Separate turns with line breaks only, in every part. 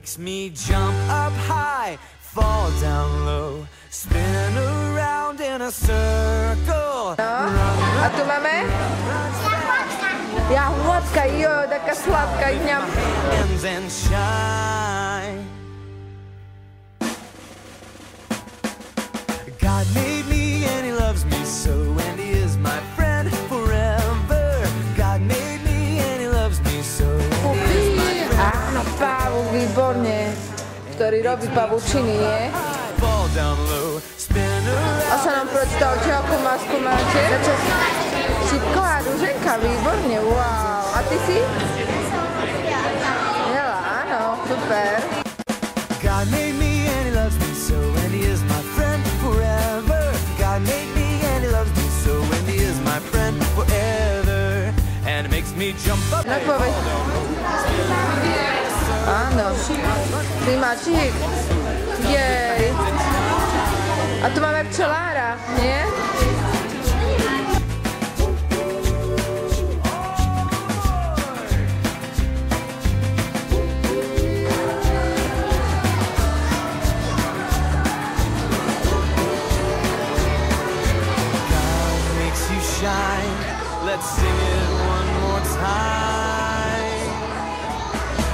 makes me jump up high, fall down low, spin around in a circle.
A tu máme? Jahôdka, jo, taká sladká, ňam.
And shine. God made me and he loves me so, and he is my friend forever. God made me and he loves me so, and he is my friend.
Áno, pavúk, výborne. Ktorý robí pavučiny, nie?
Fall down low, spin around.
A sa nám predstavte, akú masku máte? Šipková duženka, výborne, wow. A ty si? Jela, áno, super.
God made me and he loves me so, and he is my friend forever. God made me and he loves me so, and he is my friend forever. And it makes me jump up.
No povedz. Áno. Klimačík. Jej. A tu máme včelára, nie?
Let's sing it one more time.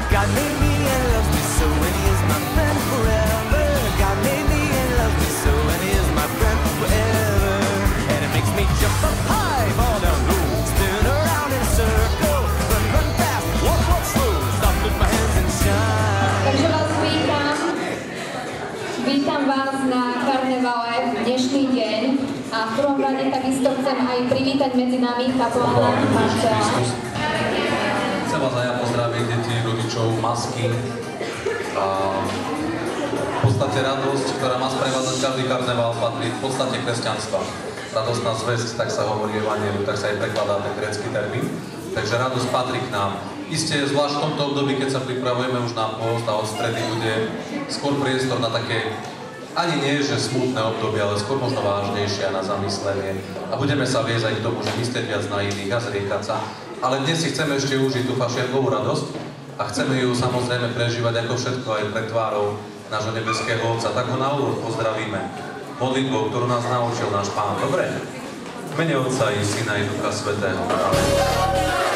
God made me and loves me so, and he is my friend forever. God made me and loves me so, and he is my friend forever. And it makes me jump up high, fall down low, spin around in a circle, run, run fast, walk, walk slow, stop, lift my hands and shine.
Takže vás vítam vás na karnevale v dnešný deň. A v prvom rade takisto chcem aj privítať medzi nami kaplana Marčela.
Chcem vás aj ja pozdraviť, deti, rodičov, masky a v podstate radosť, ktorá má sprevádzať každý karneval, patrí v podstate kresťanstva. Radostná zvesť, tak sa hovorí v Evanjeliu, tak sa aj prekladá ten grécky termín. Takže radosť patrí k nám. Isté, zvlášť v tomto období, keď sa pripravujeme už na pôst a od stredy bude skôr priestor na také ani nie, že smutné obdobie, ale skôr možno vážnejšie na zamyslenie. A budeme sa viesť aj k tomu, že myslieť viac na iných a zriekať sa. Ale dnes si chceme ešte užiť tú fašiankovú radosť a chceme ju samozrejme prežívať ako všetko aj pred tvárou nášho nebeského Otca. Tak ho na úvod pozdravíme modlitbou, ktorú nás naučil náš Pán. Dobre? V mene Otca i Syna i Ducha Svätého. Amen.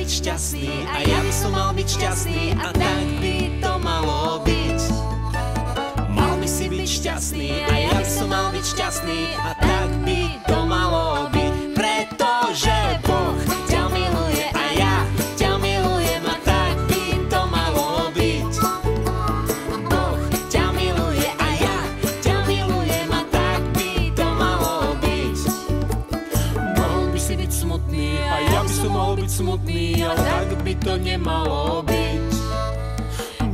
byť šťastný a ja by som mal byť šťastný a tak by to malo byť. Mal by si byť šťastný a ja by som mal byť šťastný a tak by to malo byť. Pretože Boh ťa miluje a ja ťa milujem a tak by to malo byť. Boh ťa miluje a ja ťa milujem a tak by to malo byť. Mohol by si byť smutný a ja by som mohol byť smutný, ale tak by to nemalo byť.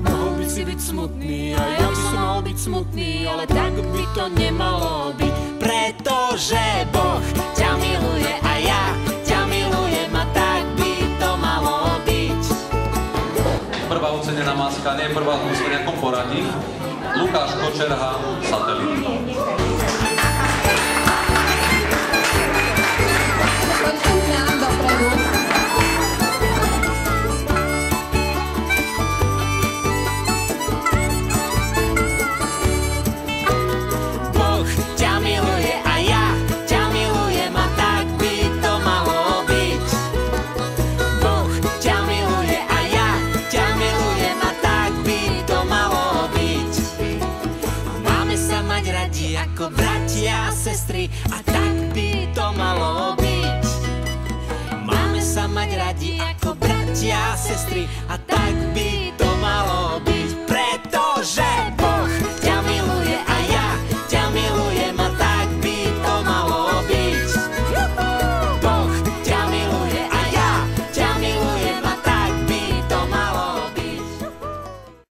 Mohol by si byť smutný a ja by som mohol byť smutný, ale tak by to nemalo byť. Pretože Boh ťa miluje a ja ťa milujem a tak by to malo byť.
Prvá ocenená maska, nie prvá v nejakom poradí. Lukáš Kočerha, Satelit.
Poďte k nám dopredu.
Boh ťa miluje a ja ťa milujem a tak by to malo byť. Boh ťa miluje a ja ťa milujem a tak by to malo byť. Máme sa mať radi ako bratia a sestry a tak by to malo byť. Máme sa mať radi ako bratia a sestry a tak by